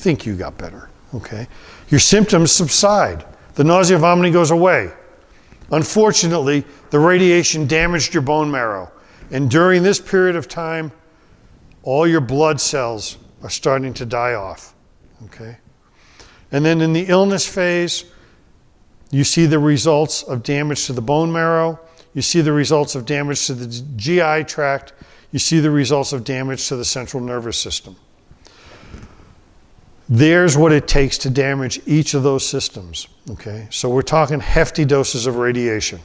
think you got better, okay? Your symptoms subside. The nausea, vomiting goes away. Unfortunately, the radiation damaged your bone marrow. And during this period of time, all your blood cells are starting to die off, okay? And then in the illness phase, you see the results of damage to the bone marrow. You see the results of damage to the GI tract. You see the results of damage to the central nervous system. There's what it takes to damage each of those systems, okay? So we're talking hefty doses of radiation.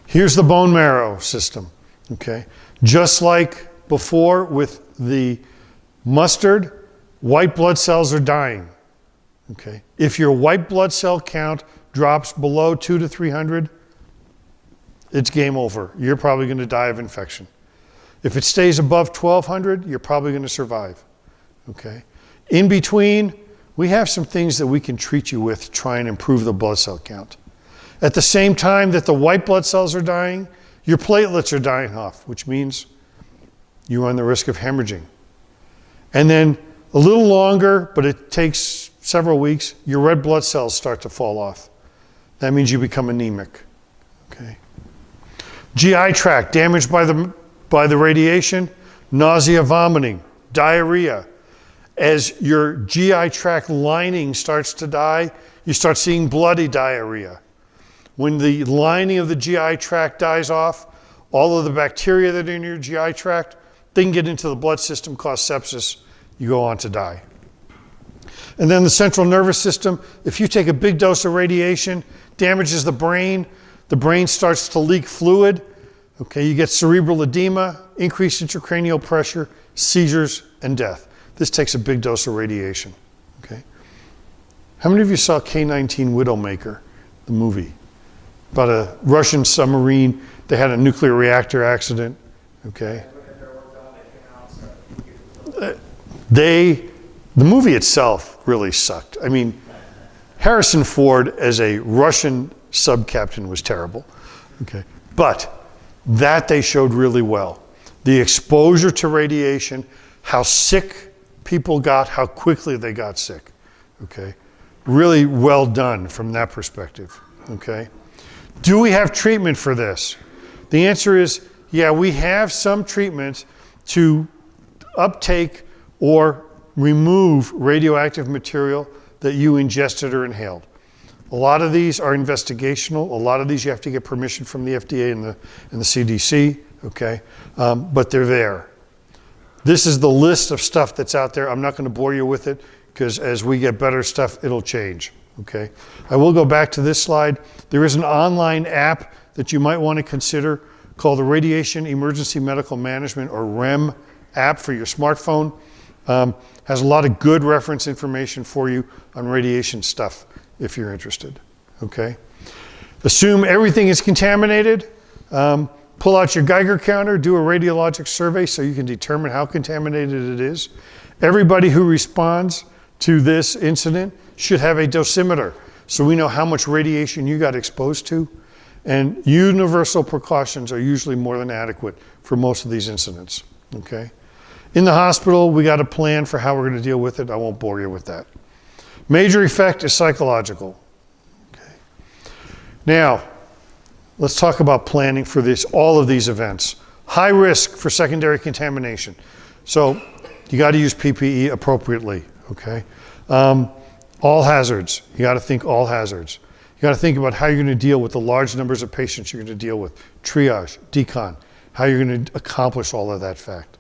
Here's the bone marrow system, okay? Just like before with the mustard, white blood cells are dying, okay? If your white blood cell count drops below 200 to 300, it's game over. You're probably going to die of infection. If it stays above 1200, you're probably going to survive, okay? In between, we have some things that we can treat you with to try and improve the blood cell count. At the same time that the white blood cells are dying, your platelets are dying off, which means you run the risk of hemorrhaging. And then a little longer, but it takes several weeks, your red blood cells start to fall off. That means you become anemic, okay? GI tract damaged by the radiation, nausea, vomiting, diarrhea. As your GI tract lining starts to die, you start seeing bloody diarrhea. When the lining of the GI tract dies off, all of the bacteria that are in your GI tract, they can get into the blood system, cause sepsis, you go on to die. And then the central nervous system, if you take a big dose of radiation, damages the brain starts to leak fluid, okay, you get cerebral edema, increased intracranial pressure, seizures, and death. This takes a big dose of radiation, okay? How many of you saw K-19 Widowmaker, the movie? About a Russian submarine, they had a nuclear reactor accident, okay? The movie itself really sucked. I mean, Harrison Ford as a Russian sub-captain was terrible, okay? But that they showed really well. The exposure to radiation, how sick people got, how quickly they got sick, okay? Really well done from that perspective, okay? Do we have treatment for this? The answer is, yeah, we have some treatment to uptake or remove radioactive material that you ingested or inhaled. A lot of these are investigational. A lot of these you have to get permission from the FDA and the CDC, okay? But they're there. This is the list of stuff that's out there. I'm not going to bore you with it because as we get better stuff, it'll change, okay? I will go back to this slide. There is an online app that you might want to consider called the Radiation Emergency Medical Management, or REM app, for your smartphone. Has a lot of good reference information for you on radiation stuff if you're interested, okay? Assume everything is contaminated. Pull out your Geiger counter, do a radiologic survey so you can determine how contaminated it is. Everybody who responds to this incident should have a dosimeter so we know how much radiation you got exposed to. And universal precautions are usually more than adequate for most of these incidents, okay? In the hospital, we got a plan for how we're going to deal with it. I won't bore you with that. Major effect is psychological, okay? Now, let's talk about planning for all of these events. High risk for secondary contamination. So you got to use PPE appropriately, okay? All hazards, you got to think all hazards. You got to think about how you're going to deal with the large numbers of patients you're going to deal with. Triage, decon, how you're going to accomplish all of that fact.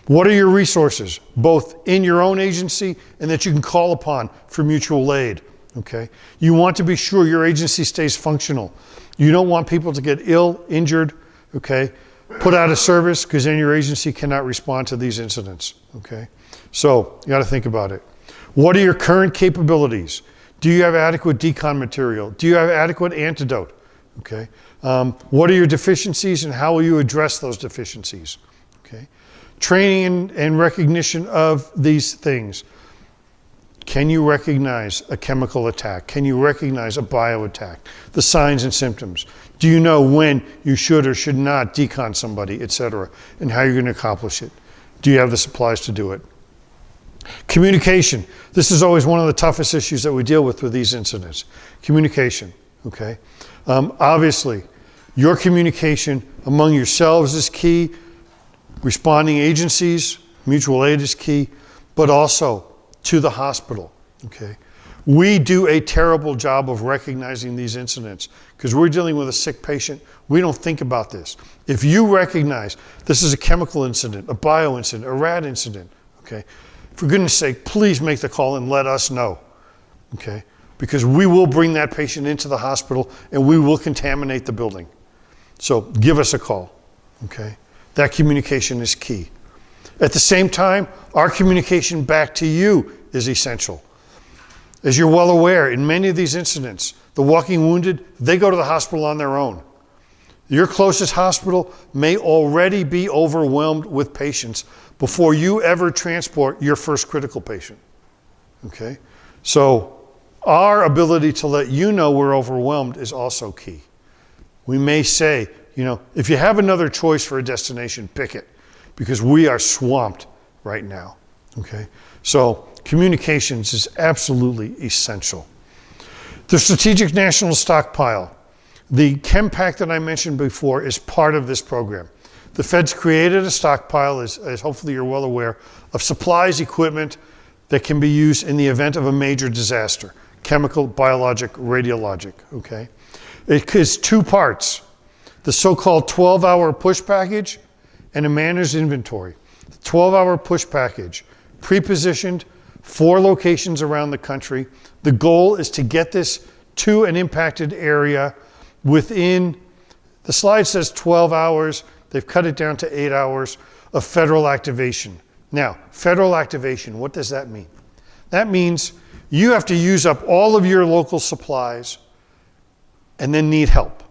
What are your resources, both in your own agency and that you can call upon for mutual aid, okay? You want to be sure your agency stays functional. You don't want people to get ill, injured, okay? Put out of service, because then your agency cannot respond to these incidents, okay? So you got to think about it. What are your current capabilities? Do you have adequate decon material? Do you have adequate antidote, okay? What are your deficiencies and how will you address those deficiencies, okay? Training and recognition of these things. Can you recognize a chemical attack? Can you recognize a bio attack? The signs and symptoms. Do you know when you should or should not decon somebody, et cetera, and how you're going to accomplish it? Do you have the supplies to do it? Communication. This is always one of the toughest issues that we deal with these incidents. Communication, okay? Obviously, your communication among yourselves is key. Responding agencies, mutual aid is key, but also to the hospital, okay? We do a terrible job of recognizing these incidents because we're dealing with a sick patient. We don't think about this. If you recognize this is a chemical incident, a bio incident, a rat incident, okay? For goodness sake, please make the call and let us know, okay? Because we will bring that patient into the hospital and we will contaminate the building. So give us a call, okay? That communication is key. At the same time, our communication back to you is essential. As you're well aware, in many of these incidents, the walking wounded, they go to the hospital on their own. Your closest hospital may already be overwhelmed with patients before you ever transport your first critical patient, okay? So our ability to let you know we're overwhelmed is also key. We may say, you know, if you have another choice for a destination, pick it, because we are swamped right now, okay? So communications is absolutely essential. The Strategic National Stockpile. The ChemPack that I mentioned before is part of this program. The feds created a stockpile, as hopefully you're well aware, of supplies, equipment that can be used in the event of a major disaster. Chemical, biologic, radiologic, okay? It is two parts. The so-called 12-hour push package and a managed inventory. The 12-hour push package, pre-positioned, 4 locations around the country. The goal is to get this to an impacted area within, the slide says 12 hours, they've cut it down to 8 hours of federal activation. Now, federal activation, what does that mean? That means you have to use up all of your local supplies and then need help,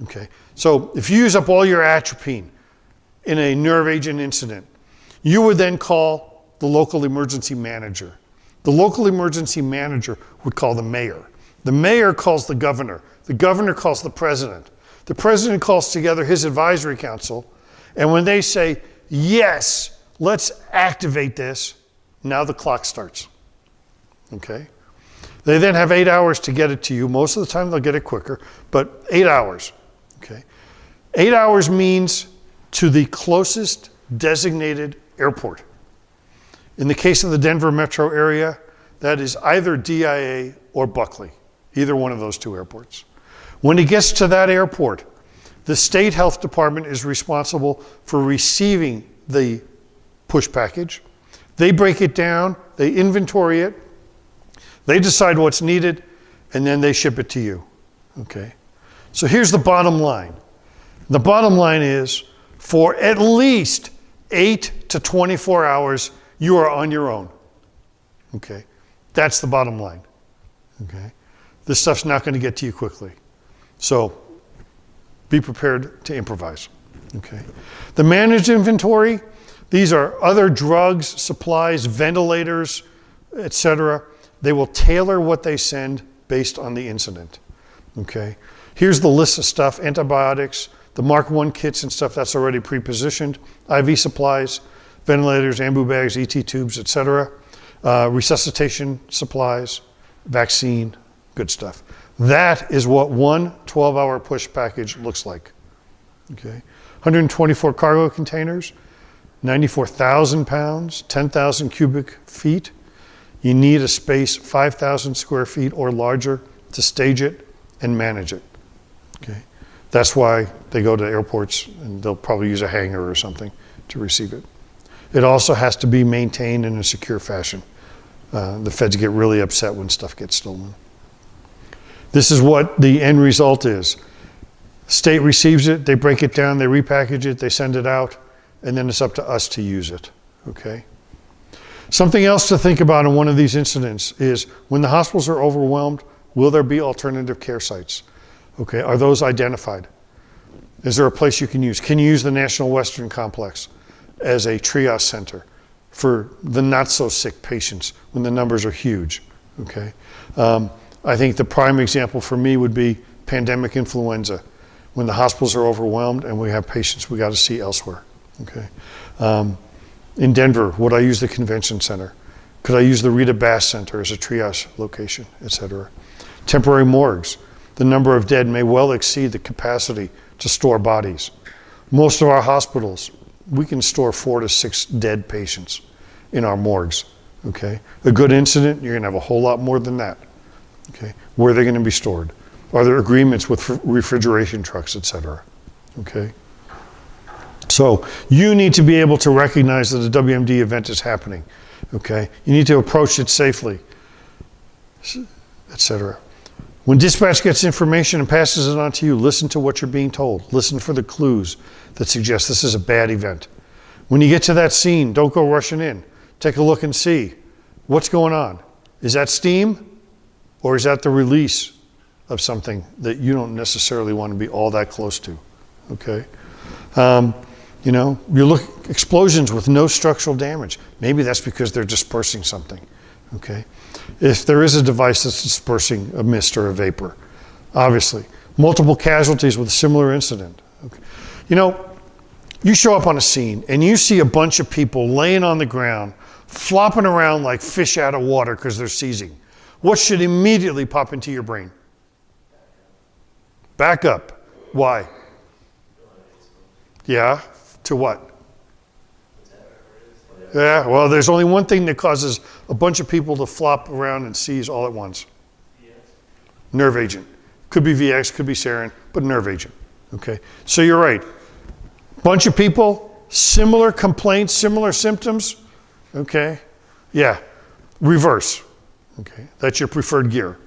okay? So if you use up all your atropine in a nerve agent incident, you would then call the local emergency manager. The local emergency manager would call the mayor. The mayor calls the governor. The governor calls the president. The president calls together his advisory council, and when they say, yes, let's activate this, now the clock starts, okay? They then have 8 hours to get it to you. Most of the time they'll get it quicker, but 8 hours, okay? 8 hours means to the closest designated airport. In the case of the Denver metro area, that is either DIA or Buckley, either one of those 2 airports. When it gets to that airport, the state health department is responsible for receiving the push package. They break it down, they inventory it, they decide what's needed, and then they ship it to you, okay? So here's the bottom line. The bottom line is, for at least 8 to 24 hours, you are on your own, okay? That's the bottom line, okay? This stuff's not gonna get to you quickly. So be prepared to improvise, okay? The managed inventory, these are other drugs, supplies, ventilators, etc. They will tailor what they send based on the incident, okay? Here's the list of stuff: antibiotics, the Mark I kits and stuff that's already pre-positioned, IV supplies, ventilators, ambu bags, ET tubes, etc. Resuscitation supplies, vaccine, good stuff. That is what one 12-hour push package looks like, okay? 124 cargo containers, 94,000 pounds, 10,000 cubic feet. You need a space 5,000 square feet or larger to stage it and manage it, okay? That's why they go to airports and they'll probably use a hangar or something to receive it. It also has to be maintained in a secure fashion. The feds get really upset when stuff gets stolen. This is what the end result is. State receives it, they break it down, they repackage it, they send it out, and then it's up to us to use it, okay? Something else to think about in one of these incidents is when the hospitals are overwhelmed, will there be alternative care sites? Okay, are those identified? Is there a place you can use? Can you use the National Western Complex as a triage center for the not so sick patients when the numbers are huge, okay? I think the prime example for me would be pandemic influenza, when the hospitals are overwhelmed and we have patients we got to see elsewhere, okay? In Denver, would I use the convention center? Could I use the Rita Bass Center as a triage location, etc.? Temporary morgues. The number of dead may well exceed the capacity to store bodies. Most of our hospitals, we can store 4 to 6 dead patients in our morgues, okay? A good incident, you're gonna have a whole lot more than that, okay? Where are they gonna be stored? Are there agreements with refrigeration trucks, etc.? Okay? So you need to be able to recognize that a WMD event is happening, okay? You need to approach it safely, etc. When dispatch gets information and passes it on to you, listen to what you're being told. Listen for the clues that suggest this is a bad event. When you get to that scene, don't go rushing in. Take a look and see what's going on. Is that steam, or is that the release of something that you don't necessarily want to be all that close to, okay? You know, you look explosions with no structural damage. Maybe that's because they're dispersing something, okay? If there is a device that's dispersing a mist or a vapor, obviously. Multiple casualties with a similar incident. Okay. You know, you show up on a scene and you see a bunch of people laying on the ground, flopping around like fish out of water because they're seizing. What should immediately pop into your brain? Back up. Why? Yeah, to what? Yeah, well, there's only one thing that causes a bunch of people to flop around and seize all at once. Nerve agent. Could be VX, could be sarin, but nerve agent, okay? So you're right. Bunch of people, similar complaints, similar symptoms, okay? Yeah, reverse, okay? That's your preferred gear.